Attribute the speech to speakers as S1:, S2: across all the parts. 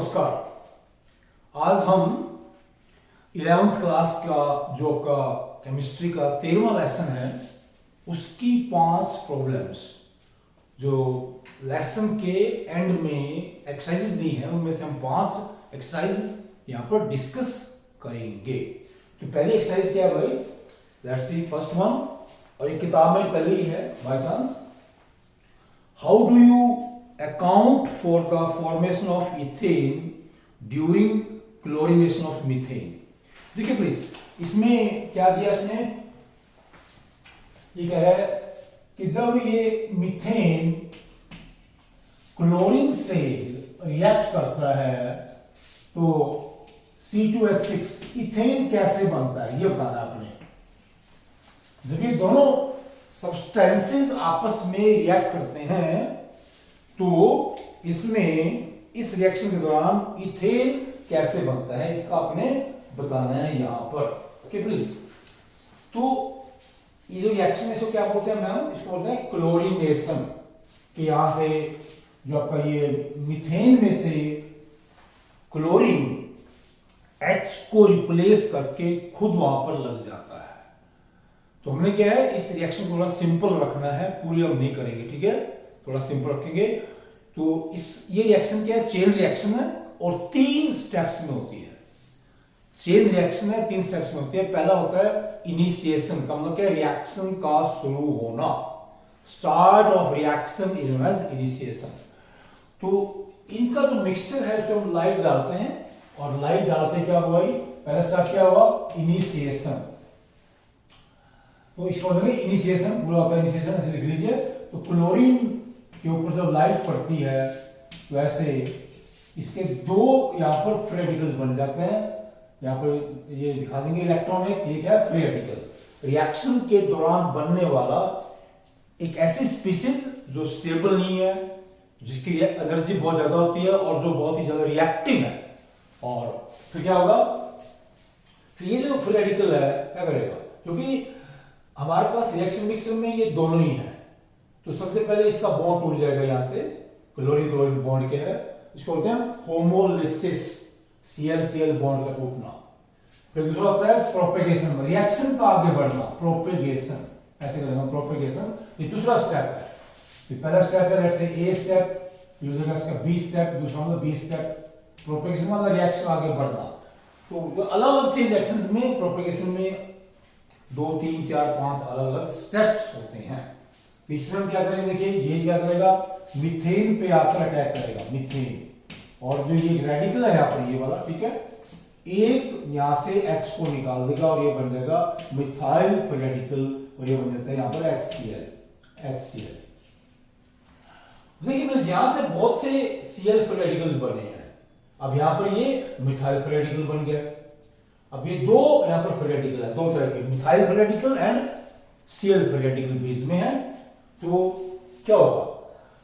S1: नमस्कार। आज हम 11th क्लास का जो आपका केमिस्ट्री का 13वां लेसन है उसकी 5 प्रॉब्लम्स जो लेसन के एंड में एक्सरसाइजेस दी हैं उनमें से हम 5 एक्सरसाइज यहाँ पर डिस्कस करेंगे। तो पहली एक्सरसाइज क्या है भाई? लेट्स सी फर्स्ट वन, और ये किताब में पहले ही है by chance. How do you account for the formation of ethane during chlorination of methane? देखिए प्लीज, इसमें क्या दिया इसने? ये कह रहा है कि जब ये मीथेन क्लोरीन से रिएक्ट करता है तो C2H6 इथेन कैसे बनता है ये बताना आपने। जब ये दोनों सब्सटेंसेस आपस में रिएक्ट करते हैं तो इसमें इस रिएक्शन के दौरान इथेन कैसे बनता है इसका आपने बताना है यहां पर। Okay please. तो ये जो रिएक्शन है इसको क्या बोलते हैं मैम? इसको बोलते हैं क्लोरीनेशन। कि यहां से जो आपका ये मीथेन में से क्लोरीन H को रिप्लेस करके खुद वहां पर लग जाता है। तो हमने क्या है, इस रिएक्शन को थोड़ा सिंपल रखना है, पूरी हम नहीं करेंगे, ठीक है? थोड़ा सिंपल रखेंगे। तो ये रिएक्शन क्या है? चेन रिएक्शन है और 3 स्टेप्स में होती है। चेन रिएक्शन है, 3 स्टेप्स में होती है। पहला होता है इनिशिएशन, का मतलब क्या है? रिएक्शन का शुरू होना। Start of reaction is known as initiation. तो इनका जो मिक्सचर है उसमें हम लाइट डालते हैं और लाइट डालते क्या हुआ? पहला स्टेप क्या हुआ? इनिशिएशन। तो इसको बोलेंगे इनिशिएशन, पूरा होता है इनिशिएशन, ऐसे लिख लीजिए। तो क्लोरीन के ऊपर जब लाइट पड़ती है तो ऐसे इसके 2 यहाँ पर फ्री रेडिकल्स बन जाते हैं। यहाँ पर ये दिखा देंगे इलेक्ट्रॉन है, ये क्या है? Free radical. रिएक्शन के दौरान बनने वाला एक ऐसी स्पीशीज जो स्टेबल नहीं है, जिसकी एनर्जी बहुत ज्यादा होती है और जो बहुत ही ज्यादा रिएक्टिव है। और फिर क्या होगा? फिर ये जो फ्री रेडिकल है क्या करेगा? क्योंकि हमारे पास रिएक्शन मिक्सर में ये दोनों ही है, तो सबसे पहले इसका बॉन्ड टूट जाएगा यहां से, क्लोरीन क्लोरीन बॉन्ड के है, इसको बोलते हैं होमोलिसिस, Cl बॉन्ड का टूटना। फिर दूसरा होता है प्रोपेगेशन, रिएक्शन का आगे बढ़ना, प्रोपेगेशन, ऐसे करेंगे प्रोपेगेशन। ये दूसरा स्टेप है। ये पहला स्टेप है, लेट्स से ए स्टेप, ये हो जाएगा इसका बी स्टेप, दूसरा मतलब बी स्टेप। प्रोपेगेशन मतलब रिएक्शन आगे बढ़ना। तो अलग अलग चीज रिएक्शंस में, प्रोपेगेशन में 2 3 4 5 अलग अलग स्टेप्स होते हैं। इसमें क्या करेंगे? देखिए ये क्या करेगा? मीथेन पे आकर अटैक करेगा, मीथेन। और जो ये रेडिकल है यहाँ पर, ये वाला, ठीक है, एक यहां से H को निकाल देगा और ये बन जाएगा मिथाइल फ्री रेडिकल, और ये बन जाता है यहाँ पर HCl। देखिए बस यहां से बहुत से Cl फ्री रेडिकल्स बने हैं। अब यहाँ पर ये मिथाइल फ्री रेडिकल बन गया। अब ये 2 यहाँ पर फ्री रेडिकल है, 2 तरह के, methyl free radical and Cl free radical बीच में है। तो क्या होगा?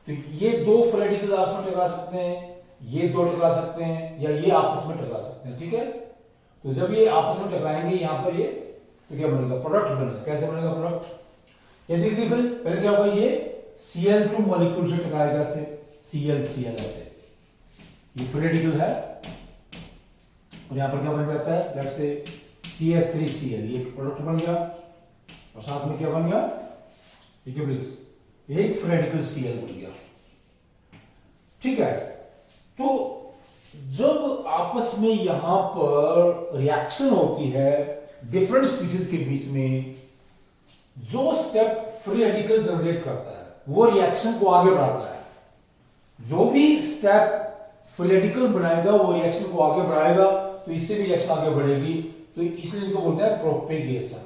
S1: तो ये 2 फ्री रेडिकल आपस में टकरा सकते हैं, ये 2 टकरा सकते हैं, या ये आपस में टकरा सकते हैं, ठीक है? तो जब ये आपस में टकराएंगे यहां पर, ये तो क्या बनेगा? प्रोडक्ट बनेगा। कैसे बनेगा प्रोडक्ट? ये देखिए पहले क्या होगा? ये Cl2 मॉलिक्यूल से टकराएगा से Cl ऐसे, ये फ्री रेडिकल है, और यहां पर क्या बन जाता है? लेट्स से CH3Cl, ये प्रोडक्ट बन गया। और साथ में क्या बन गया? ठीक है प्लीज, एक फ्री रेडिकल Cl बन गया, ठीक है? तो जब आपस में यहां पर रिएक्शन होती है डिफरेंट स्पीशीज के बीच में, जो स्टेप फ्री रेडिकल जनरेट करता है वो रिएक्शन को आगे बढ़ाता है। जो भी स्टेप फ्री रेडिकल बनाएगा वो रिएक्शन को आगे बढ़ाएगा, तो इससे भी रिएक्शन आगे बढ़ेगी। तो इसलिए इनको बोलते हैं प्रोपेगेशन,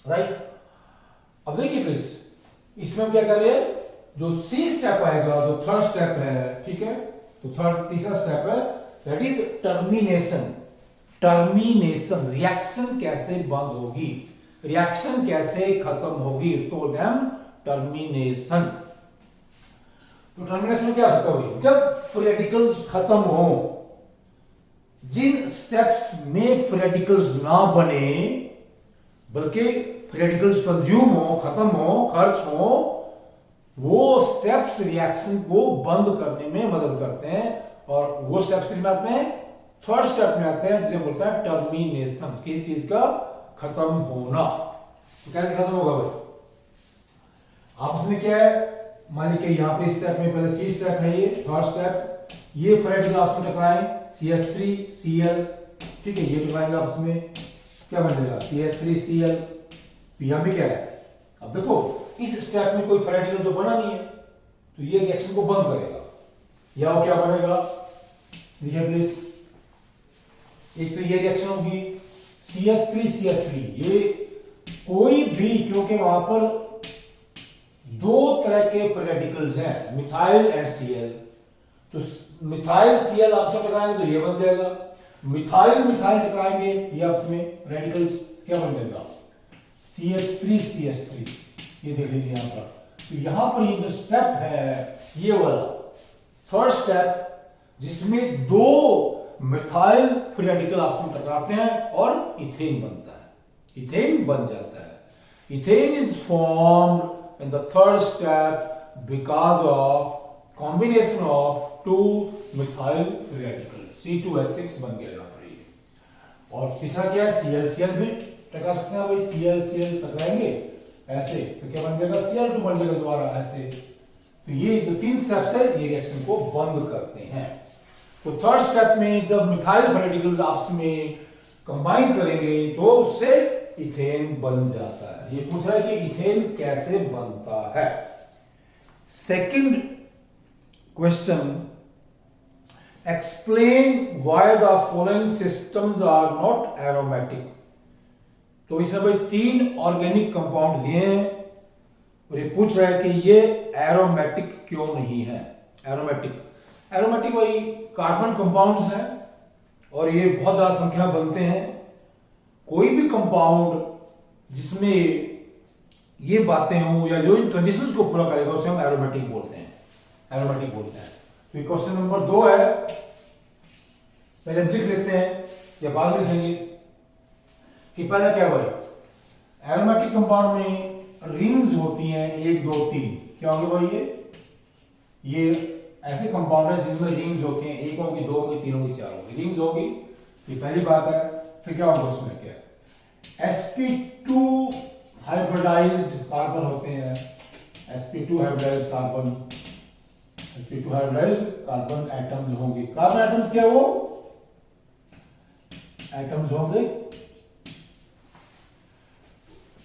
S1: राइट? अब देखिए प्लीज, इसमें हम क्या कर रहे हैं? जो सी स्टेप आएगा, जो थर्ड स्टेप है, ठीक है, तो तीसरा स्टेप है, that is termination. Termination, reaction कैसे बंद होगी, रिएक्शन कैसे खत्म होगी, उसको बोलते हैं हम टर्मिनेशन। तो टर्मिनेशन क्या होता है? जब फ्री रेडिकल्स खत्म हो, जिन स्टेप्स में फ्री रेडिकल्स ना बने बल्कि फ्री रेडिकल्स कंज्यूम हो, खत्म हो, खर्च हो, वो स्टेप्स रिएक्शन को बंद करने में मदद करते हैं और वो स्टेप्स किस में आते हैं? थर्ड स्टेप में आते हैं, जिसे बोलते हैं टर्मिनेशन, किस चीज का खत्म होना। तो कैसे खत्म होगा भाई? आपस में क्या है, मान लीजिए यहाँ पे स्टेप में पहले सी स्टेप है, ये थर्ड स्टेप, ये फ्री रेडिकल आपस में टकराएं, CH3 Cl, ठीक है, ये टकराएंगे आपस में, क्या बनेगा? CH3 Cl। यहाँ पे क्या है? अब देखो इस स्टेप में कोई फ्री रेडिकल तो बना नहीं है, तो ये रिएक्शन को बंद करेगा। या वो क्या बनेगा, देखिए प्लीज, एक तो ये रिएक्शन होगी CH3 ये कोई भी, क्योंकि वहां पर दो तरह के रेडिकल्स हैं, मिथाइल एंड Cl, तो मिथाइल Cl आपसे टकराएंगे तो ये बन जाएगा, मिथाइल मिथाइल टकराएंगे ये आपस में रेडिकल्स क्या बन जाएगा? CH3 ये देख लीजिए यहां पर। तो यहां पर ये जो स्टेप है, ये वाला थर्ड स्टेप, जिसमें दो मिथाइल फ्री रेडिकल आपस में टकराते हैं और इथेन बनता है, इथेन बन जाता है। Ethane is formed in the third step because of combination of two methyl free radicals, C2H6 बन गया यहां पर ये। और तीसरा क्या है? Cl भी टकरा सकते हैं भाई, Cl टकराएंगे ऐसे, तो क्या बन जाएगा? Cl2 बन जाएगा दोबारा ऐसे। तो ये जो तीन स्टेप्स है, ये रिएक्शन को बंद करते हैं। तो थर्ड स्टेप में जब मिथाइल रेडिकल्स आपस में कंबाइन करेंगे तो उससे इथेन बन जाता है। ये पूछ रहा है कि इथेन कैसे बनता है। Second question, explain why the following systems are not aromatic. तो इसने भाई तीन ऑर्गेनिक कंपाउंड दिए हैं और ये पूछ रहा है कि ये एरोमेटिक क्यों नहीं है। एरोमेटिक वही कार्बन कंपाउंड्स हैं और ये बहुत ज्यादा संख्या बनते हैं। कोई भी कंपाउंड जिसमें ये बातें हों या जो इन कंडीशंस को पूरा करेगा उसे हम एरोमेटिक बोलते हैं, तो ये क्वेश्चन नंबर 2 है। पहले लिख लेते हैं या बाद में लिखेंगे कि पहले क्या भाई, एरोमेटिक कंपाउंड में रिंग्स होती हैं 1 2 3। क्या होंगे भाई? ये ऐसे कंपाउंड है जिनमें रिंग्स होती हैं, 1 होगी 2 होगी 3 होगी 4 होगी, रिंग्स होगी, ये पहली बात है। फिर क्या होगा उसमें? क्या sp2 हाइब्रिडाइज्ड कार्बन होते हैं, sp2 हाइब्रिडाइज्ड कार्बन एटम्स होंगे। कार्बन एटम्स क्या वो एटम्स होंगे,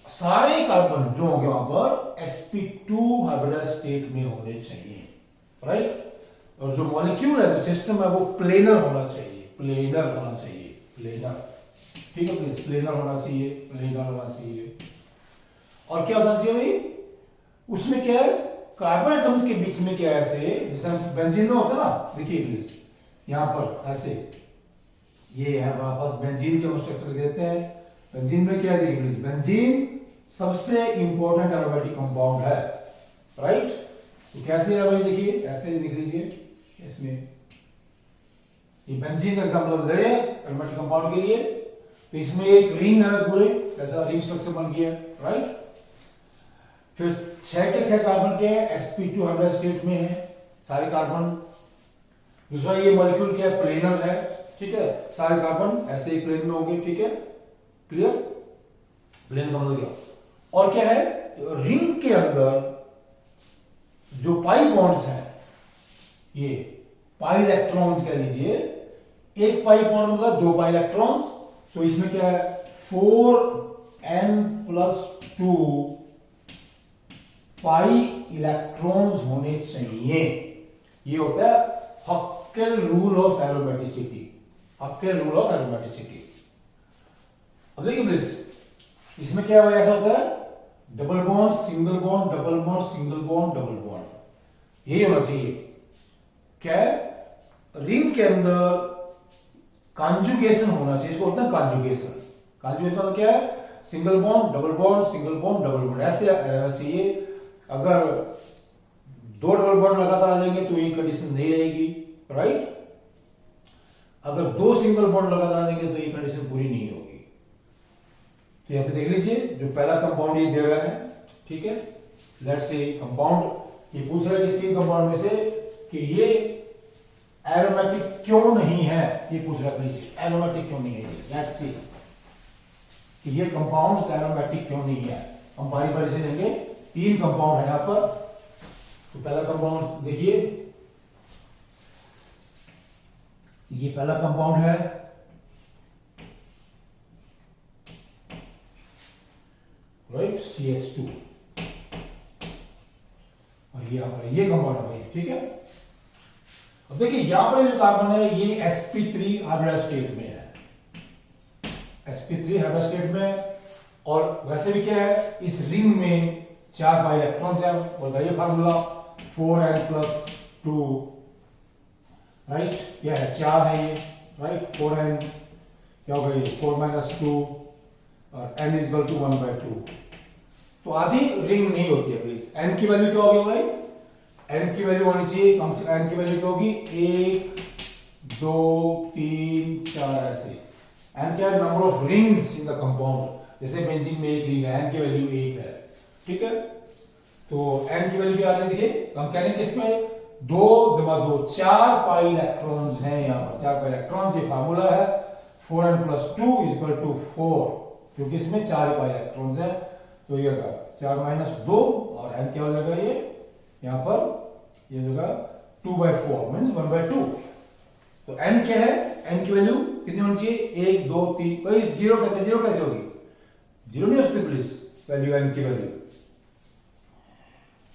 S1: सारे कार्बन जो होंगे वहां पर sp2 हाइब्रिडाइज्ड स्टेट में होने चाहिए, राइट। और जो मॉलिक्यूल है, जो सिस्टम है, वो प्लेनर होना चाहिए, ठीक है प्लीज, प्लेनर होना चाहिए। और क्या होना चाहिए भाई उसमें? क्या है, कार्बन एटम्स के बीच में क्या है, ऐसे जैसे बेंजीन में होता है ना, देखिए प्लीज यहां पर ऐसे, ये है हमारे पास बेंजीन के स्ट्रक्चर देते हैं। बेंजीन में क्या है, देखिए प्लीज, बेंजीन सबसे इंपॉर्टेंट एरोमेटिक कंपाउंड है, राइट। तो कैसे है भाई, देखिए ऐसे लिख लीजिए, इसमें ये बेंजीन का एग्जांपल ले रहे हैं एरोमेटिक कंपाउंड के लिए। तो इसमें एक रिंग है पूरे, ऐसा रिंग स्ट्रक्चर बन गया, राइट। फिर 6 के 6 कार्बन के हैं, sp2 हाइब्रिडाइज्ड स्टेट में है सारे कार्बन। दूसरा ये मॉलिक्यूल क्या है, प्लेनर है, ठीक है, सारे कार्बन ऐसे ही प्लेन में होंगे, ठीक है, क्लियर। प्लेन का मतलब क्या? और क्या है, रिंग के अंदर जो पाई बॉन्ड्स हैं, ये पाई इलेक्ट्रॉन्स कह लीजिए, एक पाई बॉन्ड होगा 2 पाई इलेक्ट्रॉन्स। तो इसमें क्या है, 4n+2 पाई इलेक्ट्रॉन्स होने चाहिए। ये होता है हक्केल रूल ऑफ एरोमेटिसिटी। अब देखिए प्लीज, इसमें क्या हुआ, ऐसा होता है double bond single bond, double bond single bond, double bond, यही होना चाहिए। क्या है, रिंग के अंदर कॉन्जुगेशन होना चाहिए, इसको बोलते हैं कॉन्जुगेशन मतलब क्या है, single bond double bond, single bond double bond, ऐसे रहना चाहिए। अगर 2 डबल बॉन्ड लगातार आ जाएंगे तो ये कंडीशन नहीं रहेगी, राइट। अगर 2 सिंगल बॉन्ड लगातार आ जाएंगे तो ये कंडीशन पूरी नहीं होगी। तो यहां पे देख लीजिए, जो पहला कंपाउंड ये दे रहा है, ठीक है, लेट्स से कंपाउंड, ये पूछ रहा है कि 3 कंपाउंड में से कि ये एरोमेटिक क्यों नहीं है, ये पूछ रहा प्लीज, एरोमेटिक क्यों नहीं है ये, लेट्स सी कि ये कंपाउंड्स एरोमेटिक क्यों नहीं है। हम बारी बारी से लेंगे, 3 कंपाउंड है यहां पर। तो पहला कंपाउंड देखिए, ये पहला कंपाउंड है, राइट, CH2, और ये हमारा ये कंपाउंड है भाई, ठीक है। अब देखिए यहां पर जो कार्बन है ये sp3 हाइब्रिड स्टेट में है, sp3 हाइब्रिड स्टेट में, और वैसे भी क्या है, इस रिंग में 4 पाई इलेक्ट्रॉन्स है, और ये फार्मूला 4n+2, राइट, क्या है 4 है ये, राइट, 4n क्या होगा ये 4 - 2, और n = 1/2। तो आधी रिंग नहीं होती है प्लीज। n की वैल्यू क्या होगी भाई, n की वैल्यू होनी चाहिए कम से कम, n की वैल्यू क्या होगी 1 2 3 4 ऐसे। n क्या है, number of rings in the compound, जैसे बेंजीन में 1 रिंग है, n की वैल्यू 1 है, ठीक है। तो n की वैल्यू क्या आ रही है, देखिए हम कह रहे हैं किसमें 2 + 2 4 पाई इलेक्ट्रॉन्स हैं यहाँ पर, 4 पाई इलेक्ट्रॉन्स, ये फार्मूला है 4n+2 = 4, क्योंकि इसमें 4 पाई इलेक्ट्रॉन्स हैं। तो ये होगा 4 - 2, और n क्या हो जाएगा ये यहाँ पर, ये होगा 2/4 मींस 1/2। तो n क्या है, n की वैल्यू कितनी होनी चाहिए 1 2 3, भाई 0 कहते हैं, 0 कैसे होगी, 0 नहीं हो सकती प्लीज वैल्यू, n की वैल्यू।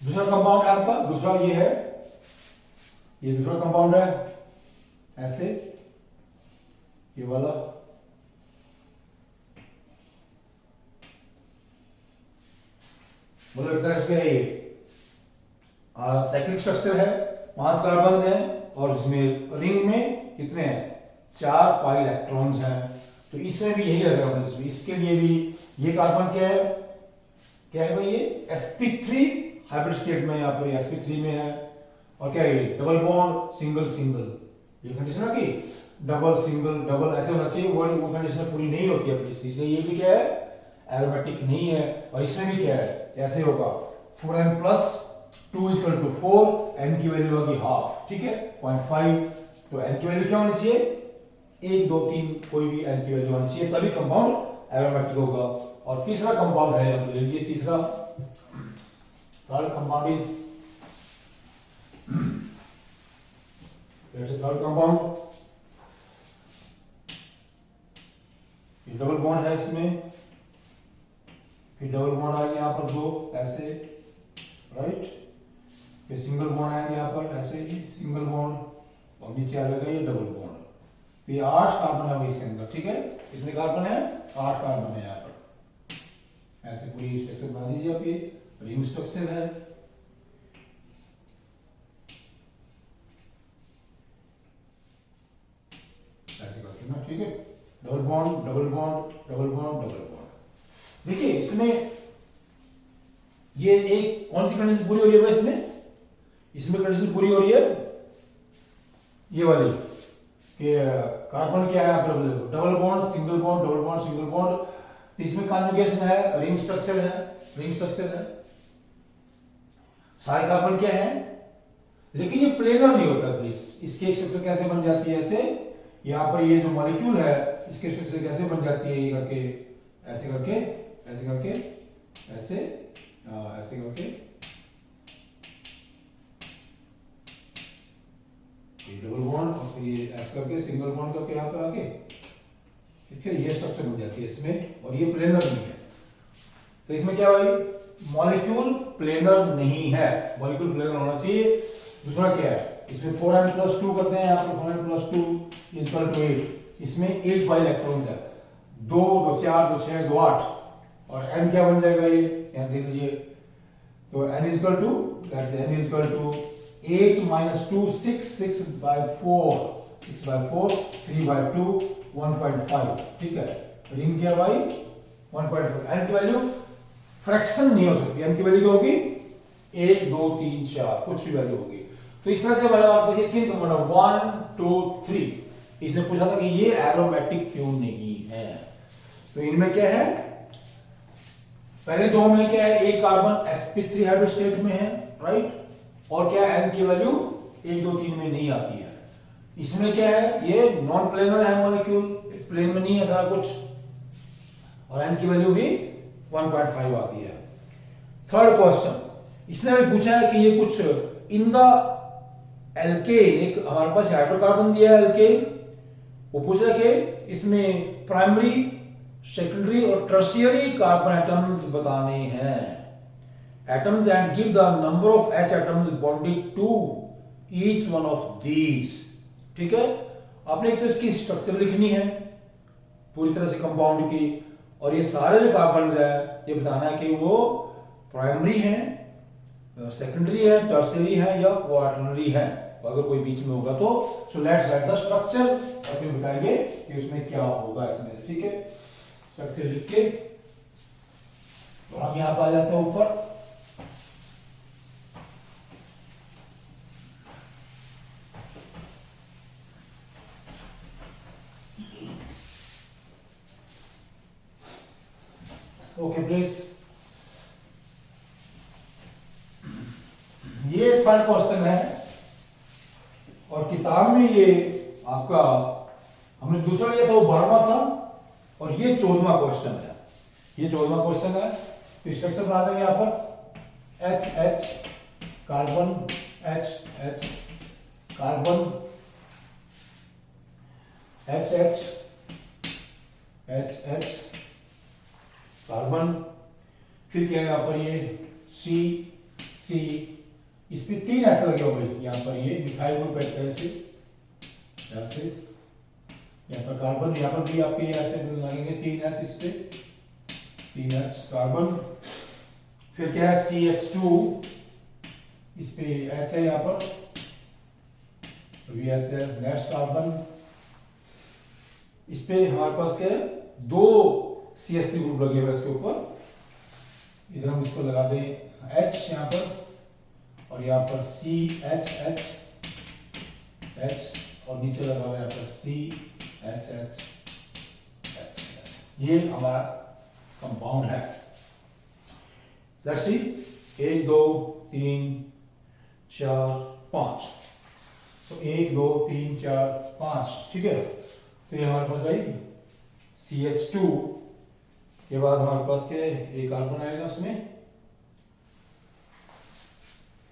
S1: दूसरा कंपाउंड है आपका, दूसरा ये है, ये दूसरा कंपाउंड है ऐसे, ये वाला, मतलब एक तरह से ये साइक्लिक स्ट्रक्चर है, 5 कार्बन हैं, और इसमें रिंग में कितने हैं 4 पाई इलेक्ट्रॉन्स हैं। तो इसमें भी यही रहेगा, इसके लिए भी ये कार्बन क्या है, क्या है भाई ये sp3 हाइब्रिड स्टेट में, यहाँ पर sp3 में है, और क्या है ये डबल बॉन्ड सिंगल सिंगल, ये कंडीशन है कि डबल सिंगल डबल ऐसे होना चाहिए, वो कंडीशन पूरी नहीं होती है प्लीज, इसलिए ये भी क्या है एरोमेटिक नहीं है। और इसमें भी क्या है, ऐसे होगा 4n+2 = 4, n की वैल्यू होगी हाफ, ठीक है 0.5। तो n की वैल्यू क्या होनी चाहिए 1 2 3, कोई भी n की वैल्यू होनी चाहिए, तभी कंपाउंड एरोमेटिक होगा। और तीसरा कंपाउंड है, हम लीजिए तीसरा, third compound is, third compound, ये डबल बॉन्ड है इसमें, फिर डबल बॉन्ड आएंगे यहाँ पर 2 ऐसे, राइट, फिर सिंगल बॉन्ड आएंगे यहाँ पर ऐसे ही सिंगल बॉन्ड, और नीचे आ जाएगा ये डबल बॉन्ड। ये 8 कार्बन है इसके अंदर, ठीक है, कितने कार्बन है 8 कार्बन है यहाँ पर, ऐसे पूरी स्ट्रक्चर बना दीजिए आप, ये रिंग स्ट्रक्चर है। ऐसे करके ना, ठीक है, double bond double bond double bond double bond. देखिए इसमें ये एक कौन सी कंडीशन पूरी हो रही है भाई, इसमें कंडीशन पूरी हो रही है ये वाली कि कार्बन क्या है आपको, double bond single bond double bond single bond. इसमें कॉन्जुगेशन है, रिंग स्ट्रक्चर है, रिंग स्ट्रक्चर है, सारे कार्बन क्या है, लेकिन ये प्लेनर नहीं होता प्लीज। इसकी एक स्ट्रक्चर कैसे बन जाती है ऐसे, यहाँ पर ये जो मॉलिक्यूल है इसकी स्ट्रक्चर कैसे बन जाती है, ये करके ऐसे करके ऐसे करके ऐसे ऐसे करके, डबल बॉन्ड और फिर ये ऐसे करके सिंगल बॉन्ड करके यहाँ पे आके, ठीक है, ये स्ट्रक्चर बन जाती है इसमें, और ये प्लेनर नहीं है। तो इसमें क्या भाई मॉलिक्यूल प्लेनर नहीं है, मॉलिक्यूल प्लेनर होना चाहिए। दूसरा क्या है, इसमें 4n+2 करते हैं, यहाँ पर 4n+2 = 8, इसमें 8 पाई इलेक्ट्रॉन है, 2 2 4 2 6 2 8, और n क्या बन जाएगा ये यहाँ देख लीजिए, तो n = 8 - 2 6 6/4 6/4 3/2 1.5, ठीक है। रिंग क्या भाई 1.4, n की वैल्यू फ्रैक्शन नहीं हो सकती, n की वैल्यू क्या होगी 1 2 3 4 कुछ भी वैल्यू होगी। तो इस तरह से बड़ा आप देखिए 3 कंपाउंड 1 2 3, इसने पूछा था कि ये एरोमेटिक क्यों नहीं है। तो इनमें क्या है, पहले 2 में क्या है, एक कार्बन sp3 हाइब्रिड स्टेट में है, राइट, और क्या n की वैल्यू 1 2 3 में नहीं आती है। इसमें क्या है, ये नॉन प्लेनर है मॉलिक्यूल, प्लेन में नहीं है सारा कुछ, और n की वैल्यू भी 1.5 आती है। थर्ड क्वेश्चन, इसने हमें पूछा है कि ये कुछ इन द एल्केन, एक हमारे पास हाइड्रोकार्बन दिया है एल्केन, वो पूछ रहा है कि इसमें प्राइमरी, सेकेंडरी और टर्शियरी कार्बन एटम्स बताने हैं, atoms, and give the number of H atoms bonded to each one of these. ठीक है, आपने एक तो इसकी स्ट्रक्चर लिखनी है पूरी तरह से कंपाउंड की, और ये सारे जो कार्बन है ये बताना है कि वो प्राइमरी है, सेकेंडरी है, टर्शियरी है या क्वार्टरनरी है, अगर कोई बीच में होगा तो। So let's write the structure, और फिर बताएंगे कि उसमें क्या होगा इसमें। ठीक है, स्ट्रक्चर लिख के तो हम यहां पर आ जाते हैं ऊपर। ओके प्लीज, ये थर्ड क्वेश्चन है और किताब में ये आपका हमने दूसरा लिया था वो 12वां था, और ये 14वां क्वेश्चन है। ये 14वां क्वेश्चन है, तो स्ट्रक्चर बना देंगे यहां पर H H carbon, H H carbon, H H H H carbon, फिर क्या है यहां पर ये सी सी, इस पे 3 ऐसे लगे हुए यहां पर, ये मिथाइल ग्रुप एक तरह से ऐसे, यहां पर कार्बन, यहां पर भी आपके ऐसे लगेंगे 3 एच, इस पे 3 एच कार्बन, फिर क्या है CH2, इस पे H है यहां पर, VH है, नेक्स्ट कार्बन, इस पे हमारे पास क्या है 2 CH3 ग्रुप लगे हुए इसके ऊपर, इधर हम इसको लगा दें H यहां पर, और यहाँ पर CHH H, और नीचे लगा हुआ है यहाँ पर CHH H, ये हमारा कंपाउंड है। लेट्स सी, 1 2 3 4 5, तो 1 2 3 4 5, ठीक है। तो ये हमारे पास भाई CH2 के बाद हमारे पास क्या है, एक कार्बन आएगा उसमें,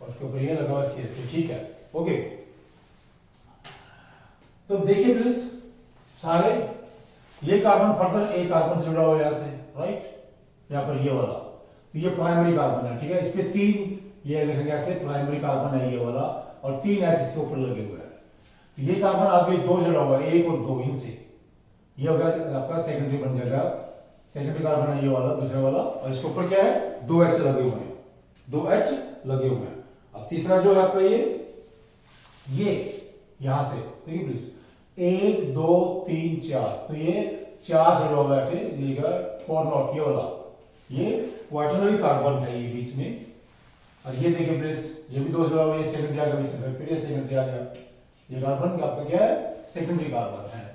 S1: और उसके ऊपर ये लगा हुआ CH2, ठीक है, ओके। तो देखिए प्लीज सारे, ये कार्बन फर्दर एक कार्बन से जुड़ा हुआ है यहां से, राइट, यहां पर ये वाला, तो ये प्राइमरी कार्बन है, ठीक है। इस पे 3 ये लिखेंगे ऐसे, प्राइमरी कार्बन है ये वाला, और 3 H इसके ऊपर लगे हुए हैं। तो ये कार्बन आगे 2 जुड़ा हुआ है, 1 और 2 इनसे, ये होगा आपका सेकेंडरी बन जाएगा, सेकेंडरी कार्बन है ये वाला, दूसरा वाला, और इसके ऊपर क्या है 2 H लगे हुए हैं, 2 H लगे हुए हैं। अब तीसरा जो है आपका ये यहां से देखिए प्लीज, 1 2 3 4, तो ये 4 से जुड़ा हुआ है, फोर नॉट, ये वाला, ये क्वार्टरनरी कार्बन है ये बीच में, और ये देखिए प्लीज ये भी 2 जुड़ा हुआ है, ये सेकेंडरी आ गया बीच में, फिर ये सेकेंडरी आ गया, ये कार्बन आपका क्या है, सेकेंडरी कार्बन है।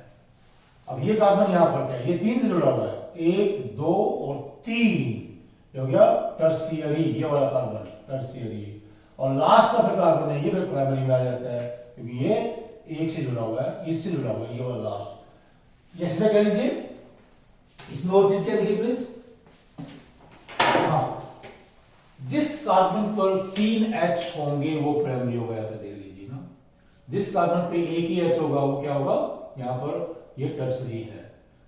S1: अब ये कार्बन यहां पर क्या है, ये 3 से जुड़ा हुआ है, 1 2 और 3, ये हो गया टर्शियरी, ये वाला कार्बन टर्शियरी, और लास्ट का फिर कार्बन है ये फिर प्राइमरी में आ जाता है, क्योंकि ये 1 से जुड़ा हुआ है, इससे जुड़ा हुआ है, ये वाला लास्ट। ये सीधा कह लीजिए, इसमें और चीज क्या देखिए प्लीज, हाँ, जिस कार्बन पर 3 H होंगे वो प्राइमरी होगा, यहाँ पे देख लीजिए ना, जिस कार्बन पे एक ही H होगा वो क्या होगा, यहाँ पर ये टर्शियरी है,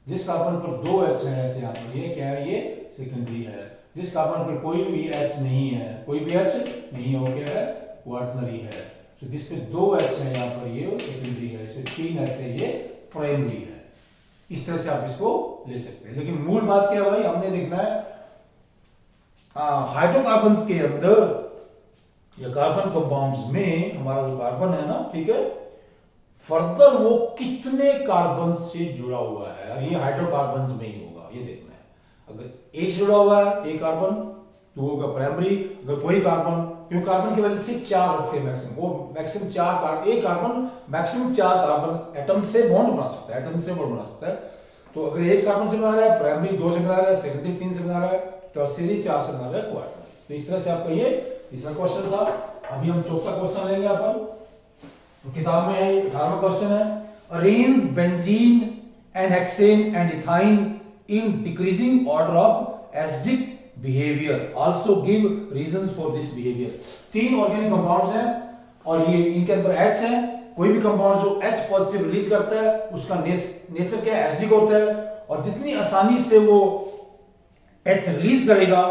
S1: जिस कार्बन पर 2 H है ऐसे यहाँ पर ये क्या है, ये सेकेंडरी है, जिस कार्बन पर कोई भी H नहीं है, कोई भी H नहीं है, वो क्या है, क्वार्टरनरी है। तो जिस पे 2 H है यहाँ पर ये सेकेंडरी है, इस पे 3 H है ये प्राइमरी है। इस तरह से आप इसको ले सकते हैं, लेकिन मूल बात क्या है भाई, हमने देखना है हाइड्रोकार्बन्स के अंदर या कार्बन कंपाउंड्स में हमारा जो कार्बन है ना, ठीक है, फर्दर वो कितने कार्बन से जुड़ा हुआ है, और ये हाइड्रोकार्बन्स में ही होगा, ये देखना है। अगर एक जुड़ा हुआ है एक कार्बन तो वो होगा प्राइमरी, अगर कोई कार्बन, क्योंकि कार्बन की वजह से 4 होते हैं मैक्सिमम, वो मैक्सिमम 4 कार्बन, एक कार्बन मैक्सिमम 4 कार्बन एटम से बॉन्ड बना सकता है, एटम से बॉन्ड बना सकता है। तो अगर एक कार्बन से बना रहा है, प्राइमरी 2 से बना रहा है, सेकेंडरी 3 से बना रहा है, टर्शियरी 4 से बना रहा है, क्वार्टरनरी। तो इस तरह से आपका ये तीसरा क्वेश्चन था। अभी हम चौथा क्वेश्चन लेंगे अपन, तो किताब में है, 18वां क्वेश्चन है, arrange benzene and hexane and ethyne in decreasing order of acidic behaviour, also give reasons for this behaviour. 3 organic compounds हैं और ये इनके अंदर H है। कोई भी कंपाउंड जो H पॉजिटिव रिलीज करता है उसका नेचर क्या है, एसिडिक होता है, और जितनी आसानी से वो H रिलीज करेगा,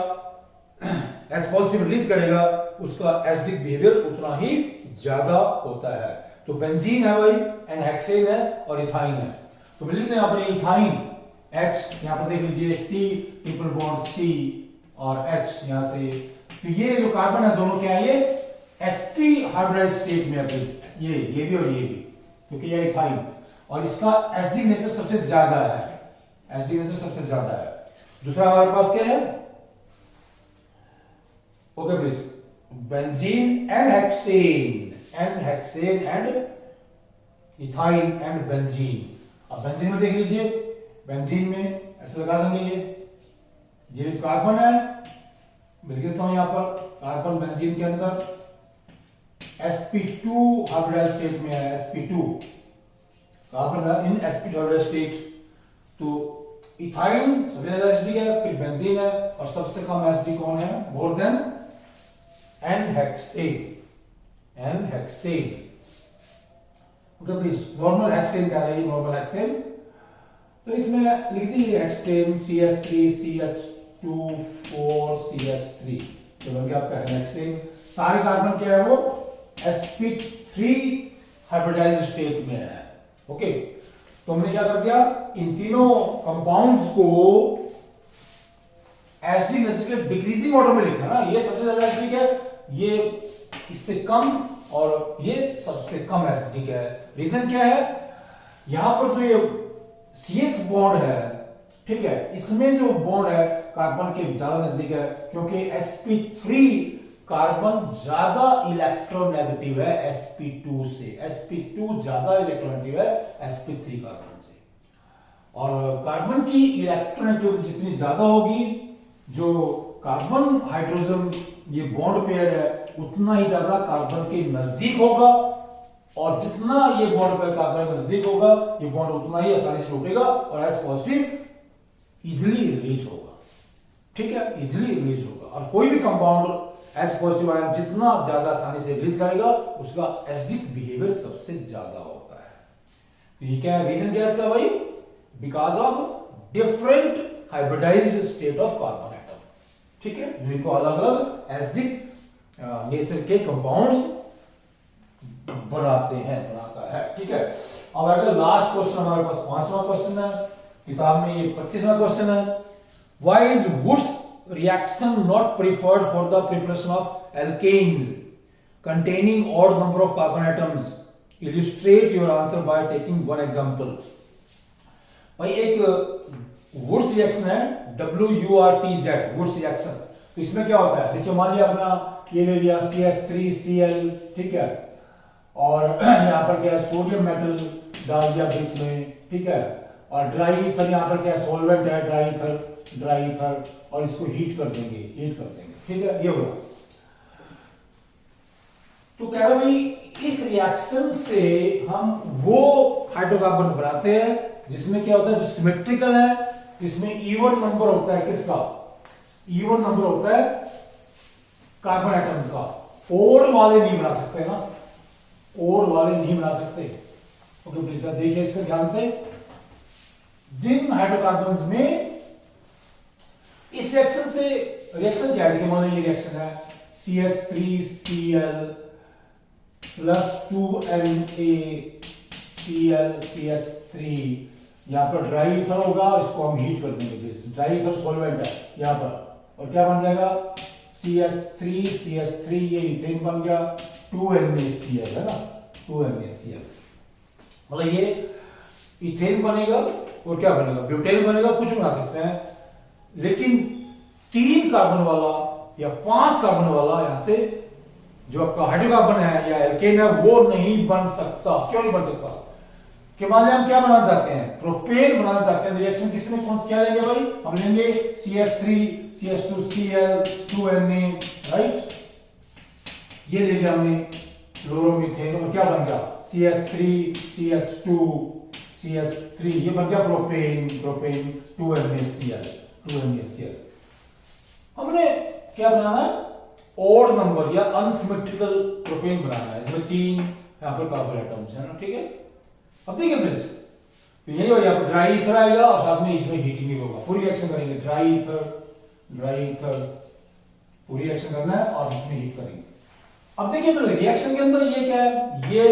S1: H पॉजिटिव रिलीज करेगा, उसका एसिडिक बिहेवियर उतना ही ज्यादा होता है। तो बेंजीन है भाई, एंड हेक्सेन है और इथाइन है। तो लिखते हैं यहाँ पर इथाइन H, यहाँ पर देख लीजिए C ट्रिपल बॉन्ड C और H यहाँ से। तो ये जो कार्बन है दोनों क्या है, ये sp हाइब्रिडाइज स्टेट में है, ये भी और ये भी, क्योंकि ये इथाइन, और इसका एसिडिक नेचर सबसे ज्यादा है, एसिडिक नेचर सबसे ज्यादा है। दूसरा हमारे पास क्या है, okay please, benzene and hexane and ethyne and benzene. अब बेंजीन में देख लीजिए, बेंजीन में ऐसे लगा देंगे, ये कार्बन है, मिल देता हूं यहां पर, कार्बन बेंजीन के अंदर sp2 हाइब्रिडाइज स्टेट में है, sp2 carbon in sp2 hybridize state. तो इथाइन सबसे ज्यादा एसिडिक है, फिर बेंजीन है, और सबसे कम एसिडिक कौन है, more than and hexane. Okay please, normal hexane कह रहे हैं, नॉर्मल हेक्सेन। तो इसमें लिख दीजिए हेक्सेन CH3 CH2 4 CH3, तो बन गया आपका हेक्सेन। सारे कार्बन क्या है वो sp3 हाइब्रिडाइज्ड स्टेट में है। ओके, तो हमने क्या कर दिया, इन तीनों कंपाउंड्स को एसिडिक नेचर के डिक्रीजिंग ऑर्डर में लिखना ना, ये सबसे ज्यादा एसिडिक है, ये इससे कम, और ये सबसे कम एसिडिक है। रीजन क्या है, यहां पर तो ये CH बॉन्ड है, ठीक है, इसमें जो बॉन्ड है कार्बन के ज्यादा नजदीक है, क्योंकि sp3 कार्बन ज्यादा इलेक्ट्रोनेगेटिव है sp2 से, sp2 ज्यादा इलेक्ट्रोनेगेटिव है sp3 कार्बन से। और कार्बन की इलेक्ट्रोनेगेटिविटी जितनी ज्यादा होगी, जो कार्बन हाइड्रोजन ये बॉन्ड पेयर है उतना ही ज्यादा कार्बन के नजदीक होगा, और जितना ये बॉन्ड पेयर कार्बन के नजदीक होगा, ये बॉन्ड उतना ही आसानी से टूटेगा और H पॉजिटिव इजिली रिलीज होगा, ठीक है, इजिली रिलीज होगा। और कोई भी कंपाउंड H पॉजिटिव आयन जितना ज्यादा आसानी से रिलीज करेगा, उसका एसिडिक बिहेवियर सबसे ज्यादा होता है। तो ये क्या है, रीजन क्या है इसका भाई, because of different hybridized state of carbon atom, ठीक है, जो इनको अलग अलग एसिडिक नेचर के कंपाउंड्स बनाता है, ठीक है। अब अगर लास्ट क्वेश्चन हमारे पास 5वां क्वेश्चन है, किताब में ये 25वां क्वेश्चन है, why is Wurtz reaction not preferred for the preparation of alkanes containing odd number of carbon atoms? Illustrate your answer by taking one example. भाई एक वुड्स रिएक्शन है, WURTZ, वुड्स रिएक्शन। तो इसमें क्या होता है, देखिए मान लिया अपना ये ले लिया CH3Cl, ठीक है, और यहाँ पर क्या है, सोडियम मेटल डाल दिया बीच में, ठीक है, और ड्राई ईथर यहाँ पर क्या है, सॉल्वेंट है, ड्राई ईथर, और इसको हीट कर देंगे, ठीक है, ये होगा। तो कह रहे भाई इस रिएक्शन से हम वो हाइड्रोकार्बन बनाते हैं जिसमें क्या होता है, जो सिमेट्रिकल है, इसमें इवन नंबर होता है, किसका, इवन नंबर होता है कार्बन एटम्स का। ओड वाले नहीं बना सकते ना, ओड वाले नहीं बना सकते। ओके प्लीज देखिए इसको ध्यान से, जिन हाइड्रोकार्बन्स में इस रिएक्शन से, रिएक्शन क्या है, मान लीजिए रिएक्शन है CH3Cl प्लस 2NaCl CH3, यहां पर ड्राई ईथर होगा, इसको हम हीट कर देंगे, ड्राई ईथर सॉल्वेंट है यहां पर, और क्या बन जाएगा CH3 ये इथेन बन गया, 2NaCl है ना, 2NaCl, मतलब ये इथेन बनेगा, और क्या बनेगा, ब्यूटेन बनेगा, कुछ बना सकते हैं, लेकिन 3 कार्बन वाला या 5 कार्बन वाला यहां से जो आपका हाइड्रोकार्बन है या एल्केन है वो नहीं बन सकता। क्यों नहीं बन सकता, कि मान लिया हम क्या बनाना चाहते हैं, प्रोपेन बनाना चाहते हैं, रिएक्शन किसमें कौन क्या लेंगे भाई, हम लेंगे CH3 CH2Cl 2Na, राइट, ये ले लिया हमने, क्लोरोमीथेन, और क्या बन गया CH3 CH2 CH3 ये बन गया प्रोपेन, प्रोपेन 2NaCl 2NaCl। हमने क्या बनाना है, ऑड नंबर या अनसिमेट्रिकल प्रोपेन बनाना है, इसमें 3 यहाँ पर कार्बन एटम्स है ना, ठीक है। अब देखिए प्लीज, तो यही हो, यहाँ पर ड्राई ईथर आएगा और साथ में इसमें हीटिंग भी होगा, पूरी रिएक्शन करेंगे, ड्राई ईथर पूरी रिएक्शन करना है और इसमें हीट करेंगे। अब देखिए रिएक्शन के अंदर ये क्या है, ये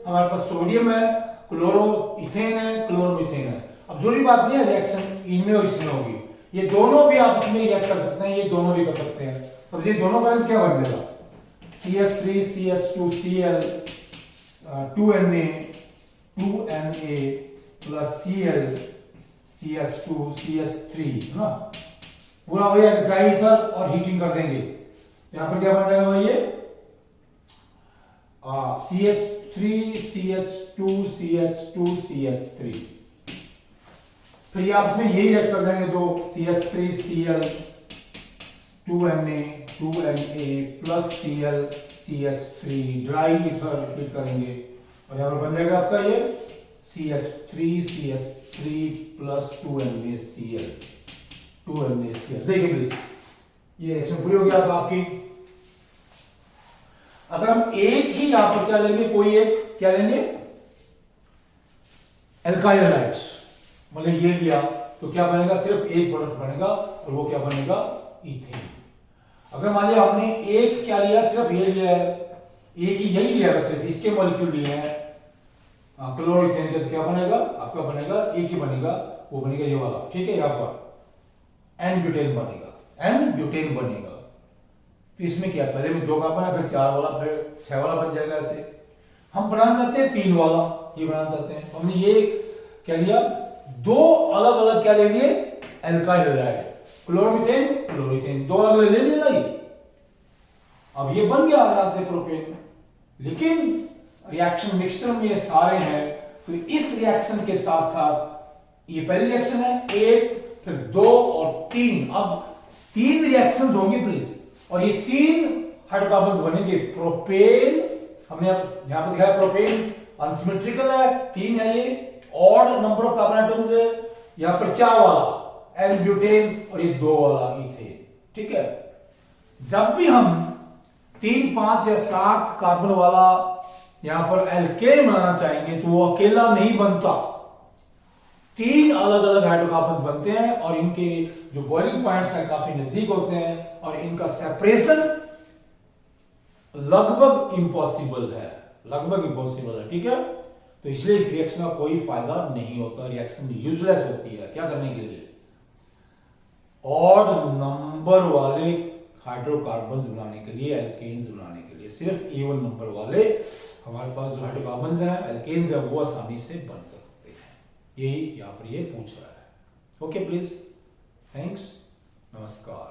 S1: हमारे पास सोडियम है, क्लोरो इथेन है, क्लोरोमीथेन है। अब जरूरी बात नहीं है रिएक्शन इनमें और इसमें होगी, ये दोनों भी आपस में रिएक्ट कर सकते हैं, ये दोनों भी कर सकते हैं। अब ये दोनों का क्या बन जाएगा, CH3 CH2 Cl 2Na plus Cl CH2 CH3 ना, पूरा भैया ड्राई ईथर और हीटिंग कर देंगे। यहां पर क्या बन जाएगा भाई, ये CH3 CH2 CH2 CH3, फिर ये आपस में यही रिएक्ट कर जाएंगे दो, CH3 Cl 2Na plus Cl CH3 dry ether heat करेंगे और यहां पर बन जाएगा आपका ये CH3 CH3 plus 2NaCl 2NaCl। देखिए प्लीज ये रिएक्शन पूरी हो गया अब आपकी। अगर हम एक ही यहां पर क्या लेंगे, कोई एक क्या लेंगे, एल्काइल हाइड्राइड्स, मतलब ये लिया तो क्या बनेगा, सिर्फ एक प्रोडक्ट बनेगा और वो क्या बनेगा, इथेन। अगर मान लिया हमने एक क्या लिया, सिर्फ ये लिया है, एक ही यही लिया वैसे, इसके मॉलिक्यूल लिए हैं क्लोरोइथेन के, तो क्या बनेगा आपका, बनेगा एक ही बनेगा, वो बनेगा ये वाला, ठीक है, यहां पर एन ब्यूटेन बनेगा। तो इसमें क्या, पहले में 2 कार्बन है, फिर 4 वाला, फिर 6 वाला बन जाएगा। ऐसे हम बनाना चाहते हैं 3 वाला, ये बनाना चाहते हैं, तो हमने ये क्या लिया, 2 अलग अलग क्या ले लिए, एल्काइल हाइड्राइड, क्लोरोमीथेन क्लोरोइथेन, 2 अलग अलग ले लिए ना ये। अब ये बन गया यहां से प्रोपेन, लेकिन रिएक्शन मिक्सचर में ये सारे हैं, तो इस रिएक्शन के साथ साथ ये पहली रिएक्शन है 1, फिर 2 और 3, अब 3 रिएक्शंस होंगी प्लीज, और ये 3 हाइड्रोकार्बन्स बनेंगे। प्रोपेन हमने अब यहां पर दिखाया, प्रोपेन अनसिमेट्रिकल है, 3 है, ये odd number of carbon atoms है, यहां पर 4 वाला एन ब्यूटेन और ये 2 वाला इथेन, ठीक है। जब भी हम 3, 5 या 7 कार्बन वाला यहां पर एल्केन बनाना चाहेंगे तो वो अकेला नहीं बनता, 3 अलग अलग हाइड्रोकार्बन्स बनते हैं और इनके जो बॉइलिंग पॉइंट्स हैं काफी नजदीक होते हैं और इनका सेपरेशन लगभग इम्पॉसिबल है, ठीक है। तो इसलिए इस रिएक्शन का कोई फायदा नहीं होता, रिएक्शन यूजलेस होती है। क्या करने के लिए, ऑड नंबर वाले हाइड्रोकार्बन्स बनाने के लिए, एल्केन्स बनाने के लिए, सिर्फ इवन नंबर वाले हमारे पास जो हाइड्रोकार्बन्स हैं, एल्केन्स है, वो आसानी से बन सकते हैं। यही यहां पर ये पूछ रहा है। ओके प्लीज, थैंक्स, नमस्कार।